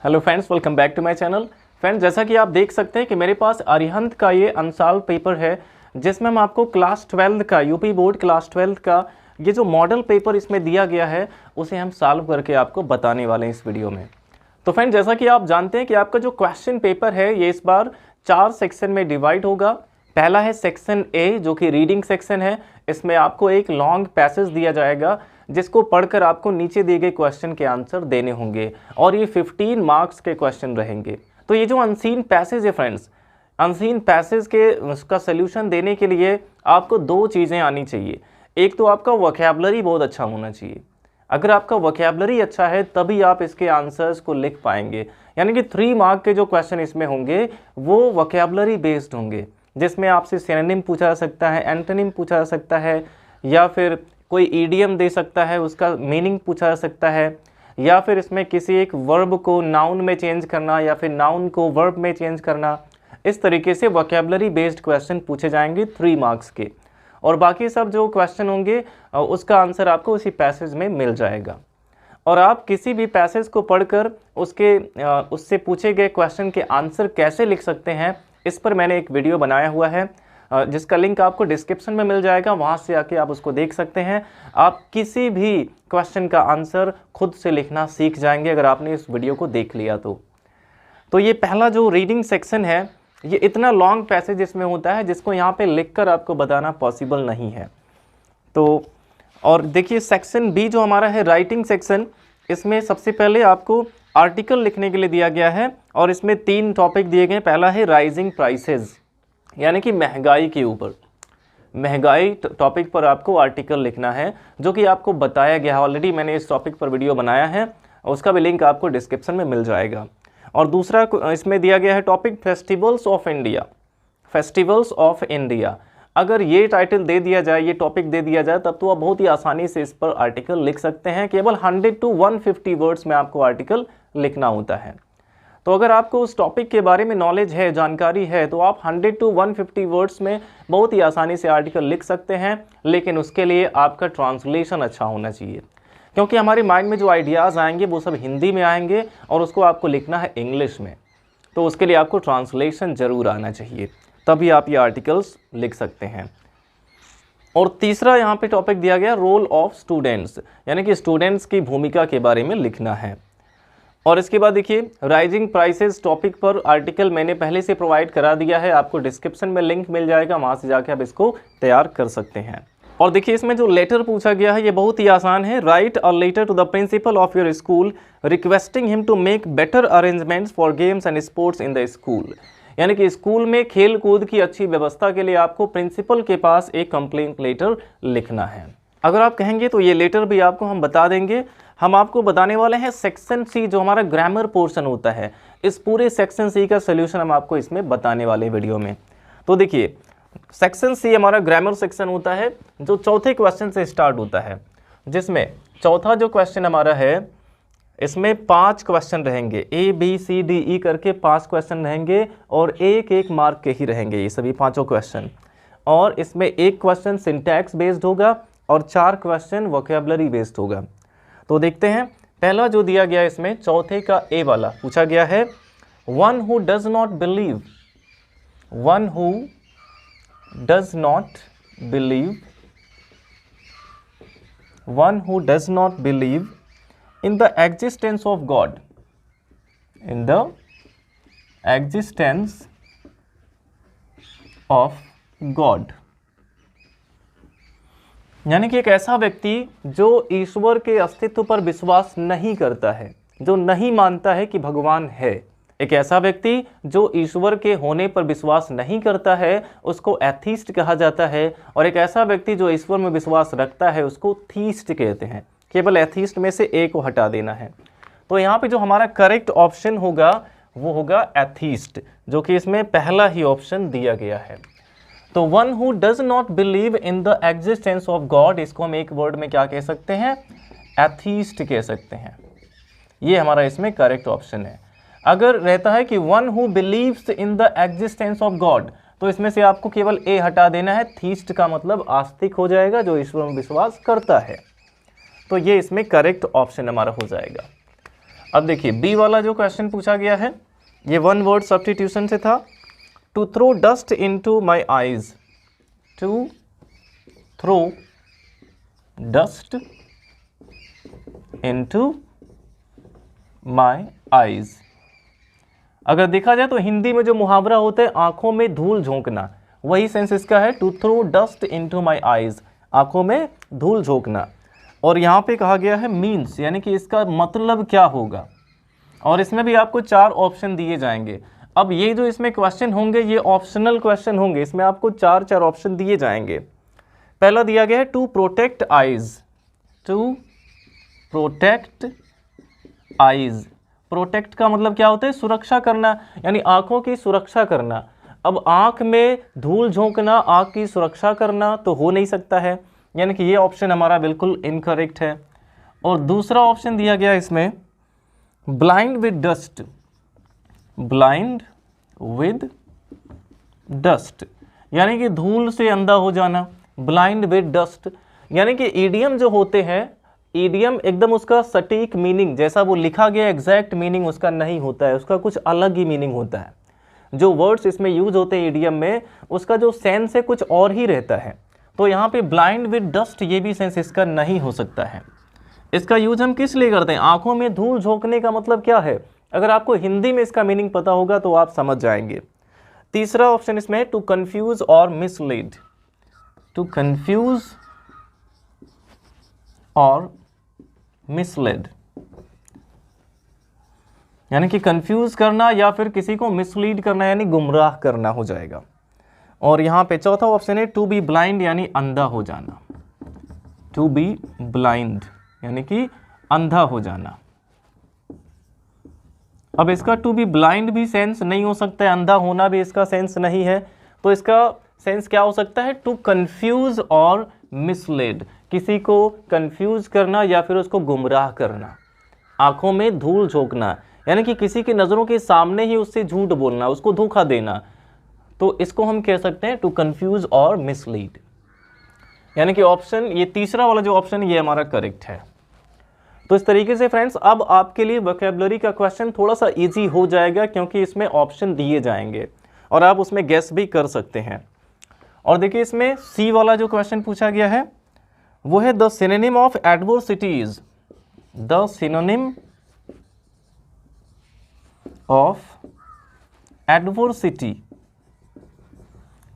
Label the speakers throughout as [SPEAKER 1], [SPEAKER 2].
[SPEAKER 1] Hello friends, welcome back to my channel. Friends, जैसा कि आप देख सकते हैं कि मेरे पास अरिहंत का ये अनसॉल्व पेपर है, जिसमें हम आपको क्लास 12 का यूपी बोर्ड क्लास 12 का ये जो मॉडल पेपर इसमें दिया गया है उसे हम सॉल्व करके आपको बताने वाले हैं इस वीडियो में। तो फ्रेंड्स, जैसा कि आप जानते हैं कि आपका जो क्वेश्चन पेपर है ये इस बार 4 सेक्शन में डिवाइड होगा। पहला है सेक्शन ए, जो कि रीडिंग सेक्शन है। इसमें आपको एक लॉन्ग पैसेज दिया जाएगा जिसको पढ़कर आपको नीचे दिए गए क्वेश्चन के आंसर देने होंगे और ये 15 मार्क्स के क्वेश्चन रहेंगे। तो ये जो अनसीन पैसेज है फ्रेंड्स, अनसीन पैसेज के उसका सोल्यूशन देने के लिए आपको 2 चीज़ें आनी चाहिए। एक तो आपका वोकैबुलरी बहुत अच्छा होना चाहिए। अगर आपका वोकैबुलरी अच्छा है तभी आप इसके आंसर्स को लिख पाएंगे। यानी कि 3 मार्क के जो क्वेश्चन इसमें होंगे वो वोकैबुलरी बेस्ड होंगे, जिसमें आपसे सिनोनिम पूछा जा सकता है, एंटोनिम पूछा जा सकता है, या फिर कोई ईडियम दे सकता है, उसका मीनिंग पूछा जा सकता है, या फिर इसमें किसी एक वर्ब को नाउन में चेंज करना या फिर नाउन को वर्ब में चेंज करना। इस तरीके से वोकैबुलरी बेस्ड क्वेश्चन पूछे जाएंगे 3 मार्क्स के, और बाकी सब जो क्वेश्चन होंगे उसका आंसर आपको उसी पैसेज में मिल जाएगा। और आप किसी भी पैसेज को पढ़कर उससे पूछे गए क्वेश्चन के आंसर कैसे लिख सकते हैं, इस पर मैंने एक वीडियो बनाया हुआ है जिसका लिंक आपको डिस्क्रिप्शन में मिल जाएगा। वहाँ से आके आप उसको देख सकते हैं। आप किसी भी क्वेश्चन का आंसर खुद से लिखना सीख जाएंगे अगर आपने इस वीडियो को देख लिया तो ये पहला जो रीडिंग सेक्शन है ये इतना लॉन्ग पैसेज इसमें होता है जिसको यहाँ पे लिखकर आपको बताना पॉसिबल नहीं है। तो और देखिए सेक्शन बी जो हमारा है राइटिंग सेक्शन, इसमें सबसे पहले आपको आर्टिकल लिखने के लिए दिया गया है और इसमें 3 टॉपिक दिए गए। पहला है राइजिंग प्राइसेस, यानी कि महंगाई के ऊपर, महंगाई टॉपिक पर आपको आर्टिकल लिखना है जो कि आपको बताया गया है। ऑलरेडी मैंने इस टॉपिक पर वीडियो बनाया है, उसका भी लिंक आपको डिस्क्रिप्शन में मिल जाएगा। और दूसरा इसमें दिया गया है topic festivals of India, festivals of India. अगर ये टाइटल दे दिया जाए, ये टॉपिक दे दिया जाए, तब तो आप बहुत ही आसानी से इस पर आर्टिकल लिख सकते हैं। केवल 100 to 150 वर्ड्स में आपको आर्टिकल लिखना होता है। तो अगर आपको उस टॉपिक के बारे में नॉलेज है, जानकारी है, तो आप 100 to 150 वर्ड्स में बहुत ही आसानी से आर्टिकल लिख सकते हैं। लेकिन उसके लिए आपका ट्रांसलेशन अच्छा होना चाहिए, क्योंकि हमारे माइंड में जो आइडियाज़ आएंगे वो सब हिंदी में आएंगे और उसको आपको लिखना है इंग्लिश में। तो उसके लिए आपको ट्रांसलेशन ज़रूर आना चाहिए, तभी आप ये आर्टिकल्स लिख सकते हैं। और तीसरा यहाँ पे टॉपिक दिया गया रोल ऑफ स्टूडेंट्स, यानी कि स्टूडेंट्स की भूमिका के बारे में लिखना है। और इसके बाद देखिए राइजिंग प्राइसेस टॉपिक पर आर्टिकल मैंने पहले से प्रोवाइड करा दिया है, आपको डिस्क्रिप्शन में लिंक मिल जाएगा, वहाँ से जाके आप इसको तैयार कर सकते हैं। और देखिए इसमें जो लेटर पूछा गया है ये बहुत ही आसान है। Write a letter to the principal of your school requesting him to make better arrangements for games and sports in the school, यानी कि स्कूल में खेल कूद की अच्छी व्यवस्था के लिए आपको प्रिंसिपल के पास एक कंप्लेंट लेटर लिखना है। अगर आप कहेंगे तो ये लेटर भी आपको हम बता देंगे। हम आपको बताने वाले हैं सेक्शन सी जो हमारा ग्रामर पोर्शन होता है, इस पूरे सेक्शन सी का सोल्यूशन हम आपको इसमें बताने वाले वीडियो में। तो देखिए सेक्शन सी हमारा ग्रामर सेक्शन होता है जो चौथे क्वेश्चन से स्टार्ट होता है, जिसमें चौथा जो क्वेश्चन हमारा है इसमें 5 क्वेश्चन रहेंगे, A B C D E करके 5 क्वेश्चन रहेंगे और एक मार्क के ही रहेंगे ये सभी 5 क्वेश्चन। और इसमें 1 क्वेश्चन सिंटैक्स बेस्ड होगा और 4 क्वेश्चन वोकैबुलरी बेस्ड होगा। तो देखते हैं पहला जो दिया गया इसमें चौथे का ए वाला पूछा गया है, one who does not believe, one who does not believe, one who does not believe in the existence of God, in the existence of God, यानी कि एक ऐसा व्यक्ति जो ईश्वर के अस्तित्व पर विश्वास नहीं करता है, जो नहीं मानता है कि भगवान है। एक ऐसा व्यक्ति जो ईश्वर के होने पर विश्वास नहीं करता है उसको एथीस्ट कहा जाता है, और एक ऐसा व्यक्ति जो ईश्वर में विश्वास रखता है उसको थीस्ट कहते हैं। केवल एथीस्ट में से ए को हटा देना है। तो यहाँ पे जो हमारा करेक्ट ऑप्शन होगा वो होगा एथीस्ट, जो कि इसमें पहला ही ऑप्शन दिया गया है। तो one who does not believe in the existence of God, इसको हम एक वर्ड में क्या कह सकते हैं, एथीस्ट कह सकते हैं। ये हमारा इसमें करेक्ट ऑप्शन है। अगर रहता है कि one who believes in the existence of God, तो इसमें से आपको केवल ए हटा देना है। थीस्ट का मतलब आस्तिक हो जाएगा, जो ईश्वर में विश्वास करता है। तो ये इसमें करेक्ट ऑप्शन हमारा हो जाएगा। अब देखिए बी वाला जो क्वेश्चन पूछा गया है ये वन वर्ड सब्स्टिट्यूशन से था। To throw dust into my eyes, to throw dust into my eyes. अगर देखा जाए तो हिंदी में जो मुहावरा होता है आंखों में धूल झोंकना, वही सेंस इसका है, to throw dust into my eyes, आंखों में धूल झोंकना। और यहाँ पे कहा गया है मीन्स, यानी कि इसका मतलब क्या होगा। और इसमें भी आपको 4 ऑप्शन दिए जाएंगे। अब ये जो इसमें क्वेश्चन होंगे ये ऑप्शनल क्वेश्चन होंगे, इसमें आपको 4 ऑप्शन दिए जाएंगे। पहला दिया गया है to protect eyes, to protect eyes. Protect का मतलब क्या होता है, सुरक्षा करना, यानी आंखों की सुरक्षा करना। अब आंख में धूल झोंकना, आंख की सुरक्षा करना तो हो नहीं सकता है, यानी कि ये ऑप्शन हमारा बिल्कुल इनकरेक्ट है। और दूसरा ऑप्शन दिया गया इसमें blind with dust, blind with dust, यानी कि धूल से अंधा हो जाना, ब्लाइंड विद डस्ट। यानी कि ईडियम जो होते हैं, ईडियम एकदम उसका सटीक मीनिंग जैसा वो लिखा गया एग्जैक्ट मीनिंग उसका नहीं होता है, उसका कुछ अलग ही मीनिंग होता है। जो वर्ड्स इसमें यूज होते हैं ईडियम में, उसका जो सेंस है कुछ और ही रहता है। तो यहाँ पे ब्लाइंड विद डस्ट ये भी सेंस इसका नहीं हो सकता है। इसका यूज हम किस लिए करते हैं, आंखों में धूल झोंकने का मतलब क्या है, अगर आपको हिंदी में इसका मीनिंग पता होगा तो आप समझ जाएंगे। तीसरा ऑप्शन इसमें है टू कंफ्यूज और मिसलीड, टू कंफ्यूज और मिसलेड, यानी कि कंफ्यूज करना या फिर किसी को मिसलीड करना, यानी गुमराह करना हो जाएगा। और यहाँ पे चौथा ऑप्शन है टू बी ब्लाइंड, यानी अंधा हो जाना, टू बी ब्लाइंड यानी कि अंधा हो जाना। अब इसका टू बी ब्लाइंड भी सेंस नहीं हो सकता है, अंधा होना भी इसका सेंस नहीं है, तो इसका सेंस क्या हो सकता है, टू कंफ्यूज और मिसलेड, किसी को कंफ्यूज करना या फिर उसको गुमराह करना। आंखों में धूल झोंकना यानी कि किसी की नज़रों के सामने ही उससे झूठ बोलना, उसको धोखा देना, तो इसको हम कह सकते हैं टू कंफ्यूज और मिसलीड। यानी कि ऑप्शन ये तीसरा वाला जो ऑप्शन ये हमारा करेक्ट है। तो इस तरीके से फ्रेंड्स अब आपके लिए वोकैबुलरी का क्वेश्चन थोड़ा सा इजी हो जाएगा, क्योंकि इसमें ऑप्शन दिए जाएंगे और आप उसमें गेस भी कर सकते हैं। और देखिए इसमें सी वाला जो क्वेश्चन पूछा गया है वो है the synonym of adversities, the synonym of adversity.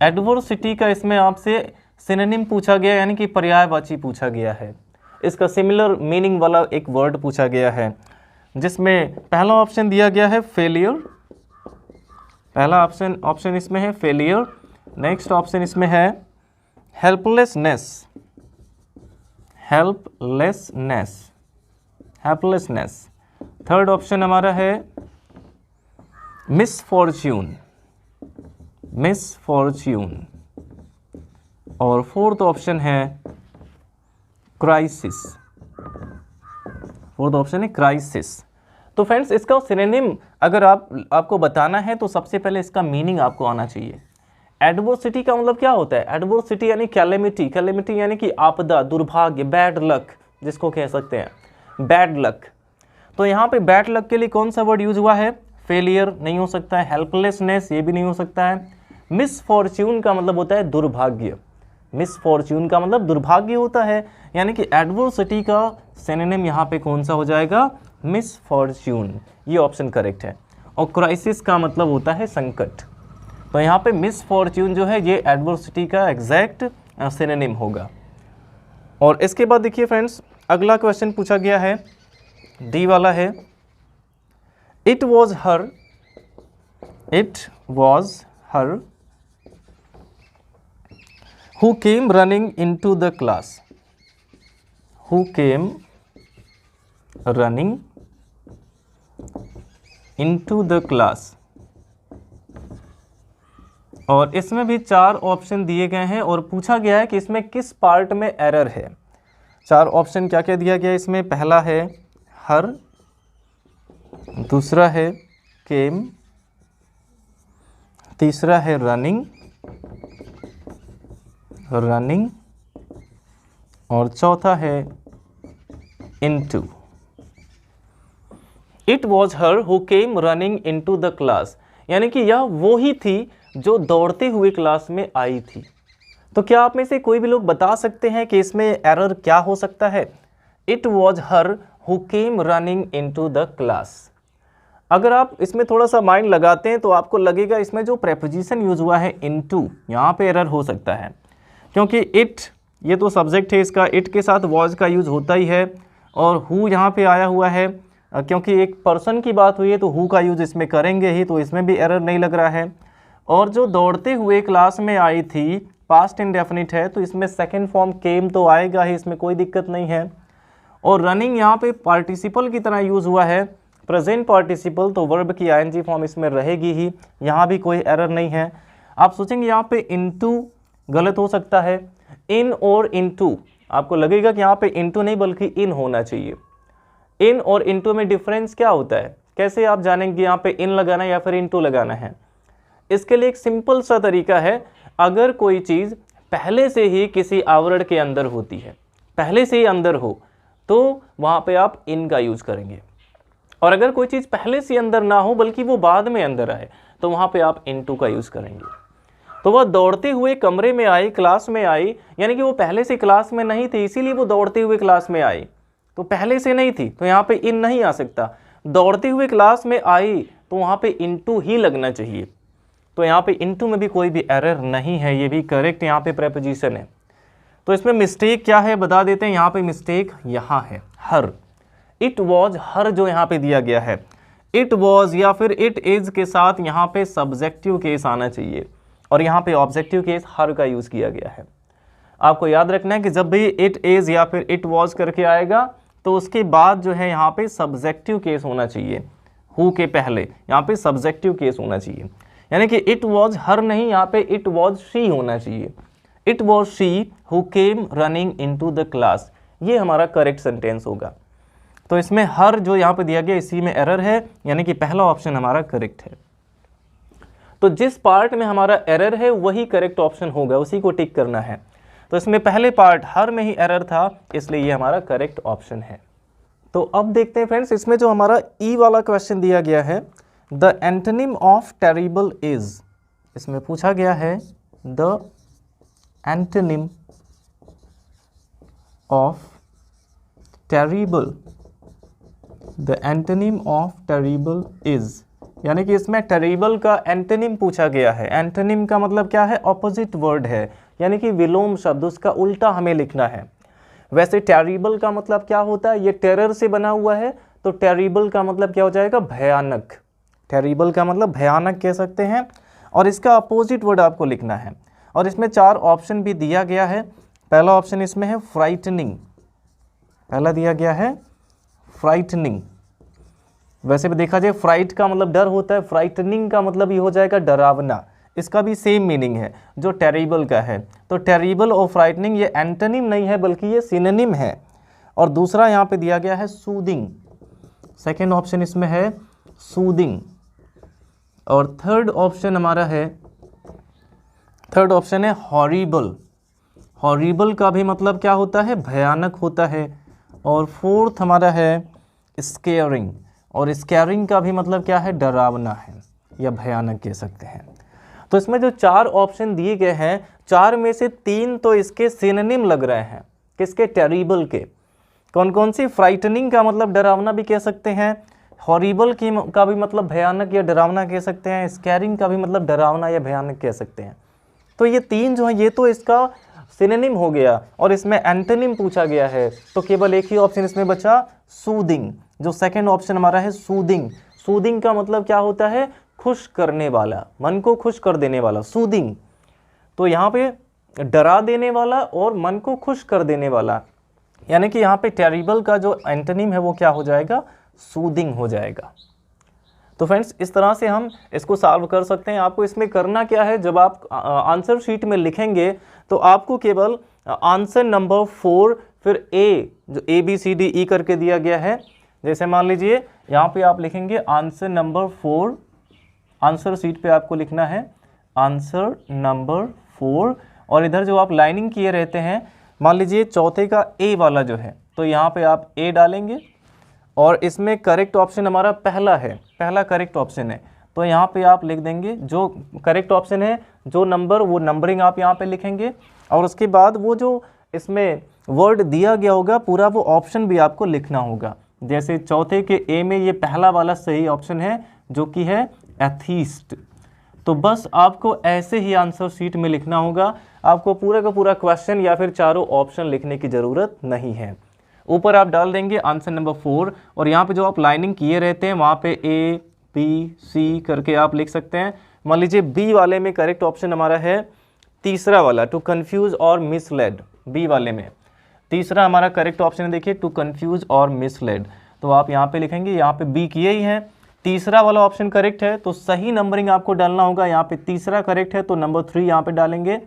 [SPEAKER 1] Adversity का इसमें आपसे सिनोनिम पूछा गया, यानी कि पर्यायवाची पूछा गया है। इसका सिमिलर मीनिंग वाला एक वर्ड पूछा गया है, जिसमें पहला ऑप्शन दिया गया है फेलियर, पहला ऑप्शन इसमें है फेलियर। नेक्स्ट ऑप्शन इसमें है helplessness, helplessness, helplessness. Third option हमारा है मिसफॉर्च्यून, मिसफॉर्च्यून। और फोर्थ ऑप्शन है क्राइसिस, फोर्थ ऑप्शन है क्राइसिस। तो फ्रेंड्स इसका सिनोनिम अगर आपको बताना है तो सबसे पहले इसका मीनिंग आपको आना चाहिए। एडवर्सिटी का मतलब क्या होता है, एडवर्सिटी यानी कैलेमिटी, कैलेमिटी यानी कि आपदा, दुर्भाग्य, बैड लक जिसको कह सकते हैं, बैड लक। तो यहाँ पे बैड लक के लिए कौन सा वर्ड यूज हुआ है, फेलियर नहीं हो सकता है, हेल्पलेसनेस ये भी नहीं हो सकता है, मिसफॉर्च्यून का मतलब होता है दुर्भाग्य, मिसफॉर्च्यून का मतलब दुर्भाग्य होता है, यानी कि एडवर्सिटी का सिनोनिम यहाँ पे कौन सा हो जाएगा, मिसफॉर्च्यून, ये ऑप्शन करेक्ट है। और क्राइसिस का मतलब होता है संकट, तो यहाँ पे मिसफॉर्च्यून जो है ये एडवर्सिटी का एग्जैक्ट सिनोनिम होगा। और इसके बाद देखिए फ्रेंड्स अगला क्वेश्चन पूछा गया है, डी वाला है, it was her, it was her who came running into the class, who came running into the class। और इसमें भी 4 ऑप्शन दिए गए हैं और पूछा गया है कि इसमें किस पार्ट में एरर है। 4 ऑप्शन क्या क्या दिया गया है इसमें, पहला है हर, दूसरा है केम, तीसरा है रनिंग, रनिंग, और चौथा है into. It was her who came running into the class, यानी कि यह वो ही थी जो दौड़ते हुए क्लास में आई थी। तो क्या आप में से कोई भी लोग बता सकते हैं कि इसमें एरर क्या हो सकता है? It was her who came running into the class. अगर आप इसमें थोड़ा सा माइंड लगाते हैं तो आपको लगेगा इसमें जो प्रेपोजिशन यूज हुआ है इनटू, यहाँ पे एरर हो सकता है, क्योंकि इट ये तो सब्जेक्ट है इसका, इट के साथ वॉज का यूज होता ही है, और हु यहाँ पे आया हुआ है क्योंकि एक पर्सन की बात हुई है तो हु का यूज इसमें करेंगे ही, तो इसमें भी एरर नहीं लग रहा है। और जो दौड़ते हुए क्लास में आई थी पास्ट इंडेफिनिट है, तो इसमें सेकेंड फॉर्म केम तो आएगा ही, इसमें कोई दिक्कत नहीं है। और रनिंग यहाँ पे पार्टिसिपल की तरह यूज हुआ है, प्रेजेंट पार्टिसिपल, तो वर्ब की आईएनजी फॉर्म इसमें रहेगी ही, यहाँ भी कोई एरर नहीं है। आप सोचेंगे यहाँ पे इनटू गलत हो सकता है, इन और इनटू, आपको लगेगा कि यहाँ पे इनटू नहीं बल्कि इन होना चाहिए। इन और इनटू में डिफरेंस क्या होता है, कैसे आप जानेंगे यहाँ पे इन लगाना या फिर इनटू लगाना है? इसके लिए एक सिंपल सा तरीका है, अगर कोई चीज़ पहले से ही किसी आवरण के अंदर होती है, पहले से ही अंदर हो, तो वहाँ पे आप इन का यूज़ करेंगे, और अगर कोई चीज़ पहले से अंदर ना हो बल्कि वो बाद में अंदर आए, तो वहाँ पे आप इनटू का यूज़ करेंगे। तो वह दौड़ते हुए कमरे में आई, क्लास में आई, यानी कि वो पहले से क्लास में नहीं थी इसीलिए वो दौड़ते हुए क्लास में आई, तो पहले से नहीं थी तो यहाँ पे इन नहीं आ सकता। दौड़ते हुए क्लास में आई तो वहाँ पे इनटू ही लगना चाहिए, तो यहाँ पे इनटू में भी कोई भी एरर नहीं है, ये भी करेक्ट यहाँ पे प्रेपोजिशन है। तो इसमें मिस्टेक क्या है बता देते हैं, यहाँ पे मिस्टेक यहाँ है हर, इट वॉज हर जो यहाँ पे दिया गया है, इट वॉज या फिर इट इज के साथ यहाँ पे सब्जेक्टिव केस आना चाहिए, और यहाँ पे ऑब्जेक्टिव केस हर का यूज किया गया है। आपको याद रखना है कि जब भी इट इज या फिर इट वॉज करके आएगा तो उसके बाद जो है यहाँ पे सब्जेक्टिव केस होना चाहिए, हु के पहले यहाँ पे सब्जेक्टिव केस होना चाहिए, यानी कि इट वॉज हर नहीं, यहाँ पे इट वॉज शी होना चाहिए। It was she who came running into the class, ये हमारा करेक्ट सेंटेंस होगा। तो इसमें हर जो यहाँ पे दिया गया इसी में एरर है, यानी कि पहला ऑप्शन हमारा करेक्ट है। तो जिस पार्ट में हमारा एरर है वही करेक्ट ऑप्शन होगा, उसी को टिक करना है। तो इसमें पहले पार्ट हर में ही एरर था, इसलिए ये हमारा करेक्ट ऑप्शन है। तो अब देखते हैं फ्रेंड्स, इसमें जो हमारा ई वाला क्वेश्चन दिया गया है, the antonym of terrible is, इसमें पूछा गया है the antonym of terrible, the antonym of terrible is, यानी कि इसमें टेरिबल का एंटोनिम पूछा गया है। एंटोनिम का मतलब क्या है, ऑपोजिट वर्ड है, यानी कि विलोम शब्द, उसका उल्टा हमें लिखना है। वैसे टेरिबल का मतलब क्या होता है, ये टेरर से बना हुआ है, तो टेरिबल का मतलब क्या हो जाएगा, भयानक। टेरिबल का मतलब भयानक कह सकते हैं, और इसका अपोजिट वर्ड आपको लिखना है। और इसमें 4 ऑप्शन भी दिया गया है। पहला ऑप्शन इसमें है फ्राइटनिंग, पहला दिया गया है फ्राइटनिंग। वैसे भी देखा जाए फ्राइट का मतलब डर होता है, फ्राइटनिंग का मतलब ये हो जाएगा डरावना, इसका भी सेम मीनिंग है जो टेरिबल का है। तो टेरिबल और फ्राइटनिंग ये एंटोनिम नहीं है बल्कि ये सिनोनिम है। और दूसरा यहाँ पे दिया गया है सूदिंग, सेकेंड ऑप्शन इसमें है सूदिंग। और थर्ड ऑप्शन हमारा है, थर्ड ऑप्शन है हॉरिबल। हॉरिबल का भी मतलब क्या होता है, भयानक होता है। और फोर्थ हमारा है स्केयरिंग, और स्केयरिंग का भी मतलब क्या है, डरावना है या भयानक कह सकते हैं। तो इसमें जो 4 ऑप्शन दिए गए हैं, 4 में से 3 तो इसके सिनोनिम लग रहे हैं, किसके, टेरिबल के। कौन कौन सी, फ्राइटनिंग का मतलब डरावना भी कह सकते हैं, हॉरिबल का भी मतलब भयानक या डरावना कह सकते हैं, स्केयरिंग का भी मतलब डरावना या भयानक कह सकते हैं। तो ये 3 जो है ये तो इसका सिनोनिम हो गया, और इसमें एंटोनिम पूछा गया है, तो केवल एक ही ऑप्शन इसमें बचा, सूदिंग। जो सेकंड ऑप्शन हमारा है सूदिंग। सूदिंग का मतलब क्या होता है, खुश करने वाला, मन को खुश कर देने वाला, सूदिंग। तो यहाँ पे डरा देने वाला और मन को खुश कर देने वाला, यानी कि यहाँ पे टेरिबल का जो एंटोनिम है वो क्या हो जाएगा, सूदिंग हो जाएगा। तो फ्रेंड्स इस तरह से हम इसको सॉल्व कर सकते हैं। आपको इसमें करना क्या है, जब आप आंसर शीट में लिखेंगे तो आपको केवल आंसर नंबर 4 फिर ए, जो ABCDE करके दिया गया है, जैसे मान लीजिए यहाँ पे आप लिखेंगे आंसर नंबर 4, आंसर शीट पे आपको लिखना है आंसर नंबर 4, और इधर जो आप लाइनिंग किए रहते हैं, मान लीजिए चौथे का ए वाला जो है, तो यहाँ पे आप ए डालेंगे, और इसमें करेक्ट ऑप्शन हमारा पहला है, पहला करेक्ट ऑप्शन है। तो यहाँ पे आप लिख देंगे जो करेक्ट ऑप्शन है, जो नंबर वो नंबरिंग आप यहाँ पे लिखेंगे, और उसके बाद वो जो इसमें वर्ड दिया गया होगा पूरा वो ऑप्शन भी आपको लिखना होगा। जैसे चौथे के ए में ये पहला वाला सही ऑप्शन है जो कि है एथीस्ट। तो बस आपको ऐसे ही आंसर शीट में लिखना होगा, आपको पूरा का पूरा क्वेश्चन या फिर चारों ऑप्शन लिखने की ज़रूरत नहीं है। ऊपर आप डाल देंगे आंसर नंबर 4, और यहाँ पे जो आप लाइनिंग किए रहते हैं वहाँ पे ए बी सी करके आप लिख सकते हैं। मान लीजिए बी वाले में करेक्ट ऑप्शन हमारा है तीसरा वाला, टू कन्फ्यूज़ और मिसलेड। बी वाले में तीसरा हमारा करेक्ट ऑप्शन है, देखिए टू कन्फ्यूज़ और मिसलेड। तो आप यहाँ पे लिखेंगे, यहाँ पे बी किए ही हैं, तीसरा वाला ऑप्शन करेक्ट है तो सही नंबरिंग आपको डालना होगा। यहाँ पे तीसरा करेक्ट है तो नंबर 3 यहाँ पे डालेंगे,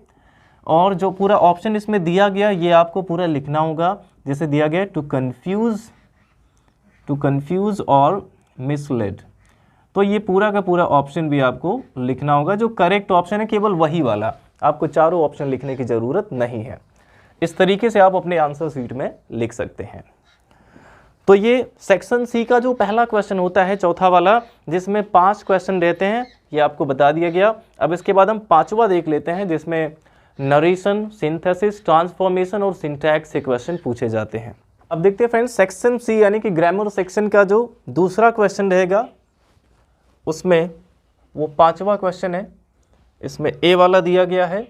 [SPEAKER 1] और जो पूरा ऑप्शन इसमें दिया गया ये आपको पूरा लिखना होगा। जैसे दिया गया टू कन्फ्यूज़ और मिसलेड, तो ये पूरा का पूरा ऑप्शन भी आपको लिखना होगा। जो करेक्ट ऑप्शन है केवल वही वाला, आपको चारों ऑप्शन लिखने की ज़रूरत नहीं है। इस तरीके से आप अपने आंसर शीट में लिख सकते हैं। तो ये सेक्शन सी का जो पहला क्वेश्चन होता है, चौथा वाला, जिसमें 5 क्वेश्चन रहते हैं, ये आपको बता दिया गया। अब इसके बाद हम 5वां देख लेते हैं जिसमें नरेशन, सिंथेसिस, ट्रांसफॉर्मेशन और सिंटैक्स से क्वेश्चन पूछे जाते हैं। अब देखते हैं फ्रेंड्स, सेक्शन सी यानी कि ग्रामर सेक्शन का जो दूसरा क्वेश्चन रहेगा उसमें वो 5वां क्वेश्चन है। इसमें ए वाला दिया गया है,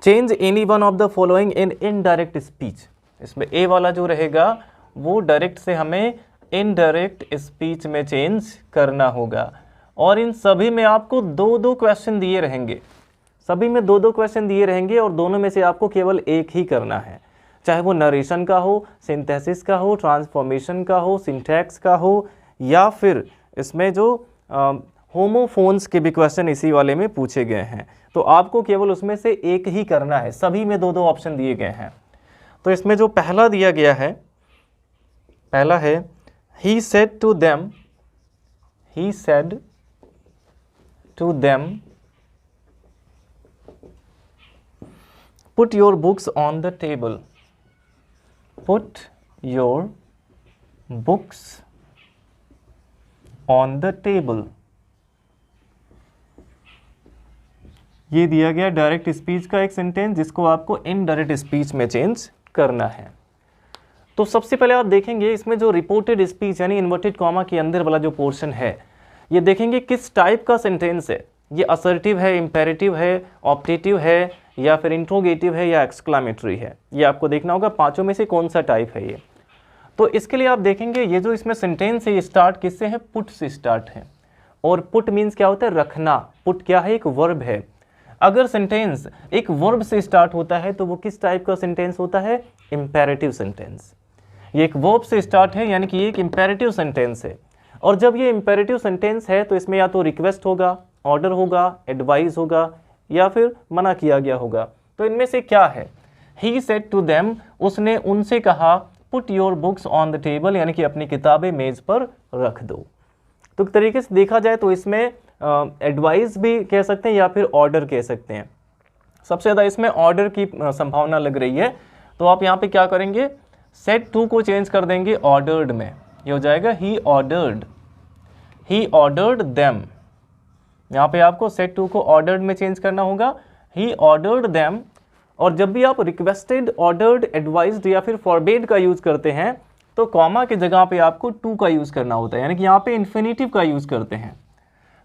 [SPEAKER 1] change any one of the following in indirect speech. इसमें ए वाला जो रहेगा वो डायरेक्ट से हमें इनडायरेक्ट स्पीच में चेंज करना होगा, और इन सभी में आपको 2-2 क्वेश्चन दिए रहेंगे। सभी में 2-2 क्वेश्चन दिए रहेंगे और दोनों में से आपको केवल एक ही करना है, चाहे वो नरेशन का हो, सिंथेसिस का हो, ट्रांसफॉर्मेशन का हो, सिंटैक्स का हो, या फिर इसमें जो होमोफोन्स के भी क्वेश्चन इसी वाले में पूछे गए हैं। तो आपको केवल उसमें से एक ही करना है, सभी में 2-2 ऑप्शन दिए गए हैं। तो इसमें जो पहला दिया गया है, पहला है he said to them put your books on the table, put your books on the table। ये दिया गया डायरेक्ट स्पीच का एक सेंटेंस जिसको आपको इनडायरेक्ट स्पीच में चेंज करना है। तो सबसे पहले आप देखेंगे इसमें जो रिपोर्टेड स्पीच यानी इन्वर्टेड कॉमा के अंदर वाला जो पोर्शन है, ये देखेंगे किस टाइप का सेंटेंस है। ये असर्टिव है, इंपेरेटिव है, ऑप्टेटिव है, या फिर इंट्रोगेटिव है, या एक्सक्लामेटरी है। ये आपको देखना होगा पांचों में से कौन सा टाइप है ये। तो इसके लिए आप देखेंगे ये जो इसमें सेंटेंस है ये स्टार्ट किससे है, पुट से स्टार्ट है। और पुट मीन्स क्या होता है, रखना। पुट क्या है, एक वर्ब है। अगर सेंटेंस एक वर्ब से स्टार्ट होता है तो वो किस टाइप का सेंटेंस होता है, इंपेरेटिव सेंटेंस। ये एक वर्ब से स्टार्ट है यानी कि ये एक इंपेरेटिव सेंटेंस है। और जब ये इंपेरेटिव सेंटेंस है तो इसमें या तो रिक्वेस्ट होगा, ऑर्डर होगा, एडवाइस होगा, या फिर मना किया गया होगा। तो इनमें से क्या है, ही सेड टू देम, उसने उनसे कहा, put your books on the table, यानी कि अपनी किताबें मेज पर रख दो। तो एक तरीके से देखा जाए तो इसमें एडवाइस भी कह सकते हैं या फिर ऑर्डर कह सकते हैं। सबसे ज़्यादा इसमें ऑर्डर की संभावना लग रही है। तो आप यहाँ पे क्या करेंगे, सेड टू को चेंज कर देंगे ऑर्डर्ड में, ये हो जाएगा ही ऑर्डर्ड देम। यहाँ पे आपको सेड टू को ऑर्डर्ड में चेंज करना होगा, ही ऑर्डर्ड देम। और जब भी आप रिक्वेस्टेड, ऑर्डर्ड, एडवाइज्ड या फिर फॉरबेड का यूज़ करते हैं तो कॉमा की जगह पे आपको टू का यूज़ करना होता है, यानी कि यहाँ पे इन्फिनेटिव का यूज़ करते हैं।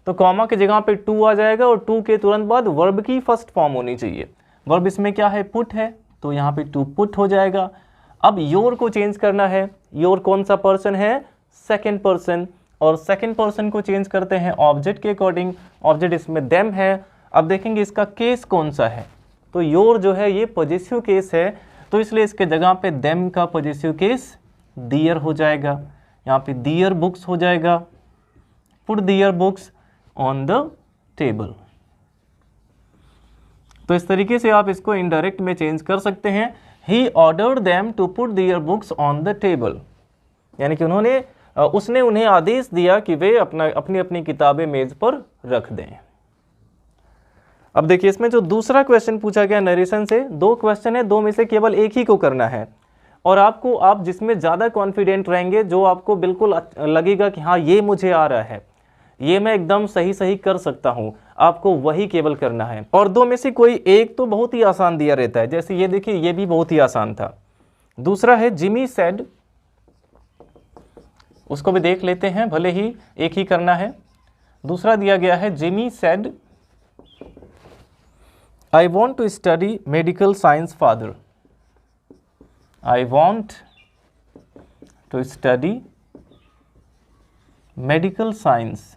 [SPEAKER 1] तो कॉमा की जगह पे टू आ जाएगा और टू के तुरंत बाद वर्ब की फर्स्ट फॉर्म होनी चाहिए। वर्ब इसमें क्या है, पुट है, तो यहाँ पे टू पुट हो जाएगा। अब योर को चेंज करना है। योर कौन सा पर्सन है, सेकेंड पर्सन, और सेकेंड पर्सन को चेंज करते हैं ऑब्जेक्ट के अकॉर्डिंग। ऑब्जेक्ट इसमें देम है। अब देखेंगे इसका केस कौन सा है, तो योर जो है ये पॉजिटिव केस है, तो इसलिए इसके जगह पे देम का पॉजिटिव केस दियर हो जाएगा। यहाँ पे दियर बुक्स हो जाएगा, put their books on the table. तो इस तरीके से आप इसको इनडायरेक्ट में चेंज कर सकते हैं। He ordered them to put their books on the table, यानी कि उसने उन्हें आदेश दिया कि वे अपनी अपनी किताबें मेज पर रख दें। अब देखिए इसमें जो दूसरा क्वेश्चन पूछा गया नरेशन से, 2 क्वेश्चन है, 2 में से केवल एक ही को करना है। और आप जिसमें ज़्यादा कॉन्फिडेंट रहेंगे, जो आपको बिल्कुल लगेगा कि हाँ ये मुझे आ रहा है, ये मैं एकदम सही सही कर सकता हूँ, आपको वही केवल करना है। और दो में से कोई एक तो बहुत ही आसान दिया रहता है, जैसे ये देखिए ये भी बहुत ही आसान था। दूसरा है जिमी सेड, उसको भी देख लेते हैं, भले ही एक ही करना है। दूसरा दिया गया है Jimmy said I want to study medical science father. I want to study medical science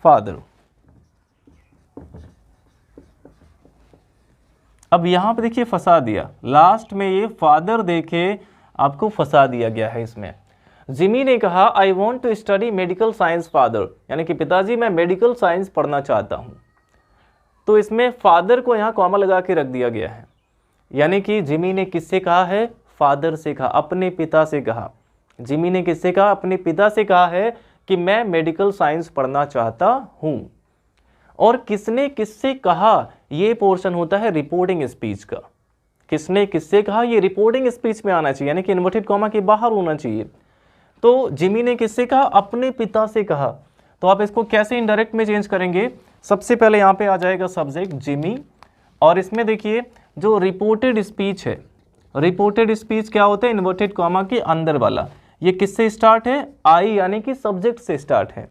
[SPEAKER 1] father. अब यहां पे देखिए फंसा दिया, लास्ट में ये फादर देके आपको फंसा दिया गया है इसमें। जिमी ने कहा I want to study medical science father, यानी कि पिताजी मैं मेडिकल साइंस पढ़ना चाहता हूं। तो इसमें फादर को यहां कॉमा लगा के रख दिया गया है, यानी कि जिमी ने किससे कहा है, फादर से कहा, अपने पिता से कहा। जिमी ने किससे कहा, अपने पिता से कहा है कि मैं मेडिकल साइंस पढ़ना चाहता हूं। और किसने किससे कहा, ये पोर्शन होता है रिपोर्टिंग स्पीच का। किसने किससे कहा, ये रिपोर्टिंग स्पीच में आना चाहिए, यानी कि इन्वर्टेड कॉमा के बाहर होना चाहिए। तो जिमी ने किससे कहा, अपने पिता से कहा। तो आप इसको कैसे इनडायरेक्ट में चेंज करेंगे, सबसे पहले यहाँ पे आ जाएगा सब्जेक्ट जिमी, और इसमें देखिए जो रिपोर्टेड स्पीच है, रिपोर्टेड स्पीच क्या होता है, इन्वर्टेड कॉमा के अंदर वाला, ये किससे स्टार्ट है, आई यानी कि सब्जेक्ट से स्टार्ट है।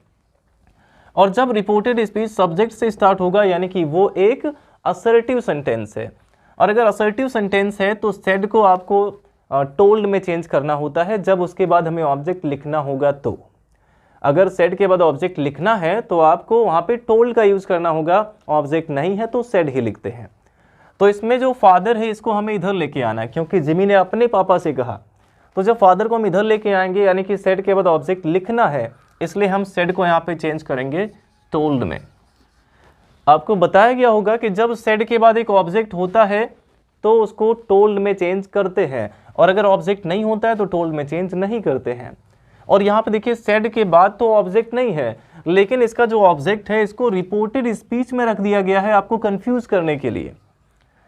[SPEAKER 1] और जब रिपोर्टेड स्पीच सब्जेक्ट से स्टार्ट होगा यानी कि वो एक असर्टिव सेंटेंस है। और अगर असर्टिव सेंटेंस है तो सेड को आपको टोल्ड में चेंज करना होता है, जब उसके बाद हमें ऑब्जेक्ट लिखना होगा। तो अगर सेड के बाद ऑब्जेक्ट लिखना है तो आपको वहाँ पे टोल्ड का यूज करना होगा, ऑब्जेक्ट नहीं है तो सेड ही लिखते हैं। तो इसमें जो फादर है इसको हमें इधर लेके आना है, क्योंकि जिमी ने अपने पापा से कहा। तो जब फादर को हम इधर लेके आएंगे यानी कि सेड के बाद ऑब्जेक्ट लिखना है, इसलिए हम सेड को यहाँ पे चेंज करेंगे टोल्ड में। आपको बताया गया होगा कि जब सेड के बाद एक ऑब्जेक्ट होता है तो उसको टोल्ड में चेंज करते हैं, और अगर ऑब्जेक्ट नहीं होता है तो टोल्ड में चेंज नहीं करते हैं। और यहाँ पे देखिए सेड के बाद तो ऑब्जेक्ट नहीं है, लेकिन इसका जो ऑब्जेक्ट है इसको रिपोर्टेड स्पीच में रख दिया गया है आपको कंफ्यूज करने के लिए।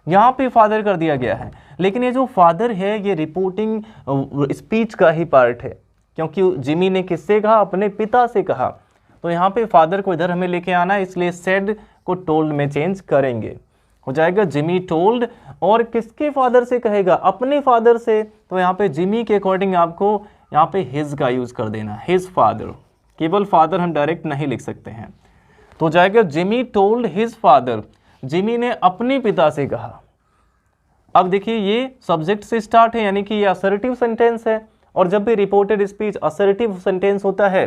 [SPEAKER 1] यहाँ पे फादर कर दिया गया है, लेकिन ये जो फादर है ये रिपोर्टिंग स्पीच का ही पार्ट है, क्योंकि जिमी ने किससे कहा, अपने पिता से कहा। तो यहाँ पे फादर को इधर हमें लेके आना है, इसलिए सेड को टोल्ड में चेंज करेंगे, हो जाएगा जिमी टोल्ड। और किसके फादर से कहेगा, अपने फादर से। तो यहाँ पे जिमी के अकॉर्डिंग आपको यहाँ पे हिज का यूज कर देना, हिज फादर। केवल फादर हम डायरेक्ट नहीं लिख सकते हैं, तो जाएगा Jimmy told his father, Jimmy ने अपने पिता से कहा। अब देखिए ये सब्जेक्ट से स्टार्ट है, यानी कि ये असर्टिव सेंटेंस है, और जब भी रिपोर्टेड स्पीच असर्टिव सेंटेंस होता है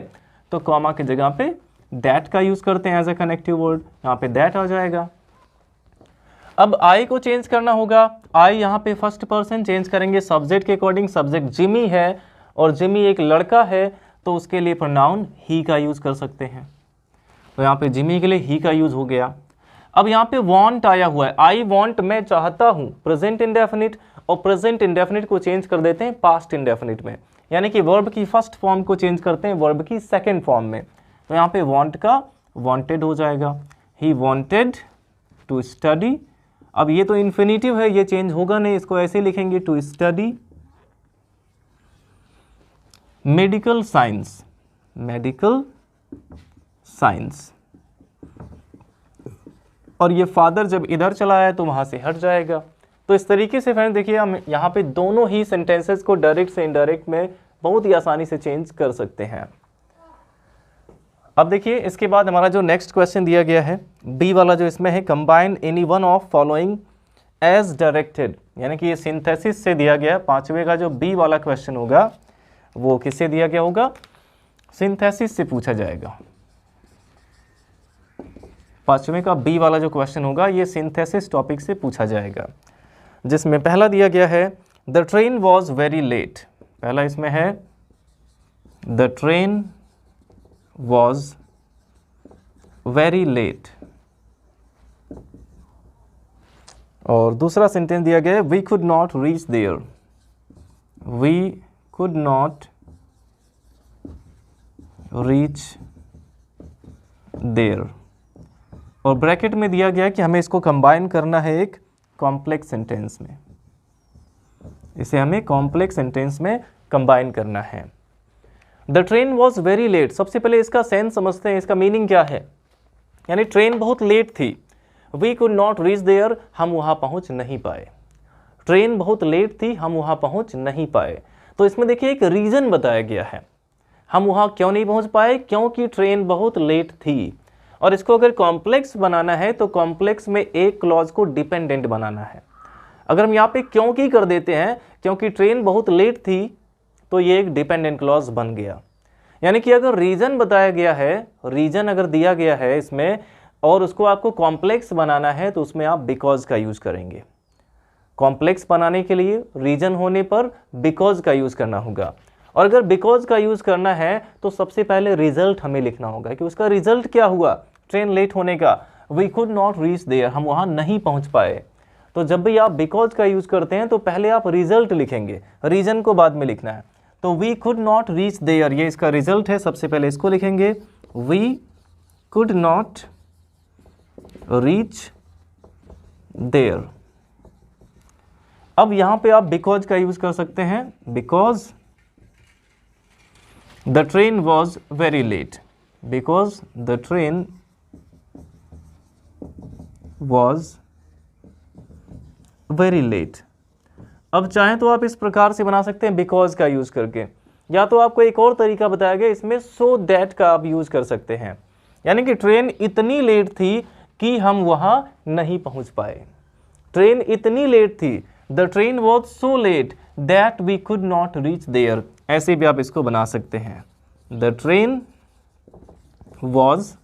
[SPEAKER 1] तो कॉमा की जगह पे दैट का यूज करते हैं एज ए कनेक्टिव वर्ड, यहाँ पे दैट आ जाएगा। अब आई को चेंज करना होगा, आई यहाँ पे फर्स्ट पर्सन चेंज करेंगे सब्जेक्ट के अकॉर्डिंग। सब्जेक्ट जिमी है और जिमी एक लड़का है, तो उसके लिए प्रोनाउन ही का यूज कर सकते हैं। तो यहाँ पे जिमी के लिए ही का यूज हो गया। अब यहाँ पे वांट आया हुआ है, आई वांट मैं चाहता हूँ, प्रेजेंट इंडेफिनिट, और प्रेजेंट इंडेफिनिट को चेंज कर देते हैं पास्ट इंडेफिनिट में, यानी कि वर्ब की फर्स्ट फॉर्म को चेंज करते हैं वर्ब की सेकंड फॉर्म में। तो यहाँ पे वांट का वांटेड हो जाएगा, ही वांटेड टू स्टडी। अब ये तो इन्फिनिटिव है, ये चेंज होगा नहीं, इसको ऐसे लिखेंगे to study medical science, medical science. और ये फादर जब इधर चला आया तो वहां से हट जाएगा। तो इस तरीके से फ्रेंड देखिए हम यहाँ पे दोनों ही सेंटेंसेस को डायरेक्ट से इनडायरेक्ट में बहुत ही आसानी से चेंज कर सकते हैं। अब देखिए इसके बाद हमारा जो नेक्स्ट क्वेश्चन दिया गया है बी वाला, जो इसमें है combine any one of following as directed, यानी कि ये सिंथेसिस से दिया गया है। पांचवे का जो बी वाला क्वेश्चन होगा वो किससे दिया गया होगा, सिंथेसिस से पूछा जाएगा। पांचवे का बी वाला जो क्वेश्चन होगा ये सिंथेसिस टॉपिक से पूछा जाएगा, जिसमें पहला दिया गया है the train was very late. पहला इसमें है the train was very late, और दूसरा सेंटेंस दिया गया है we could not reach there, we could not reach there. और ब्रैकेट में दिया गया कि हमें इसको कंबाइन करना है एक कॉम्प्लेक्स सेंटेंस में। इसे हमें कॉम्प्लेक्स सेंटेंस में कंबाइन करना है। The train was very late, सबसे पहले इसका सेंस समझते हैं, इसका मीनिंग क्या है। यानी ट्रेन बहुत लेट थी। We could not reach there, हम वहाँ पहुँच नहीं पाए। ट्रेन बहुत लेट थी, हम वहाँ पहुँच नहीं पाए। तो इसमें देखिए एक रीज़न बताया गया है, हम वहाँ क्यों नहीं पहुँच पाए, क्योंकि ट्रेन बहुत लेट थी। और इसको अगर कॉम्प्लेक्स बनाना है तो कॉम्प्लेक्स में एक क्लॉज को डिपेंडेंट बनाना है। अगर हम यहाँ पे क्योंकि कर देते हैं, क्योंकि ट्रेन बहुत लेट थी, तो ये एक डिपेंडेंट क्लॉज बन गया। यानी कि अगर रीज़न बताया गया है, रीज़न अगर दिया गया है इसमें और उसको आपको कॉम्प्लेक्स बनाना है तो उसमें आप बिकॉज का यूज़ करेंगे। कॉम्प्लेक्स बनाने के लिए रीज़न होने पर बिकॉज का यूज़ करना होगा। और अगर बिकॉज का यूज़ करना है तो सबसे पहले रिजल्ट हमें लिखना होगा कि उसका रिजल्ट क्या हुआ ट्रेन लेट होने का। We could not reach there, हम वहाँ नहीं पहुँच पाए। तो जब भी आप बिकॉज का यूज़ करते हैं तो पहले आप रिजल्ट लिखेंगे, रीज़न को बाद में लिखना है। तो we could not reach there, ये इसका रिजल्ट है, सबसे पहले इसको लिखेंगे, we could not reach there. अब यहां पे आप बिकॉज का यूज कर सकते हैं, because the train was very late, because the train was very late. अब चाहें तो आप इस प्रकार से बना सकते हैं बिकॉज का यूज करके, या तो आपको एक और तरीका बताया गया इसमें सो दैट का आप यूज कर सकते हैं। यानी कि ट्रेन इतनी लेट थी कि हम वहां नहीं पहुंच पाए। ट्रेन इतनी लेट थी, the train was so late that we could not reach there, ऐसे भी आप इसको बना सकते हैं। The train was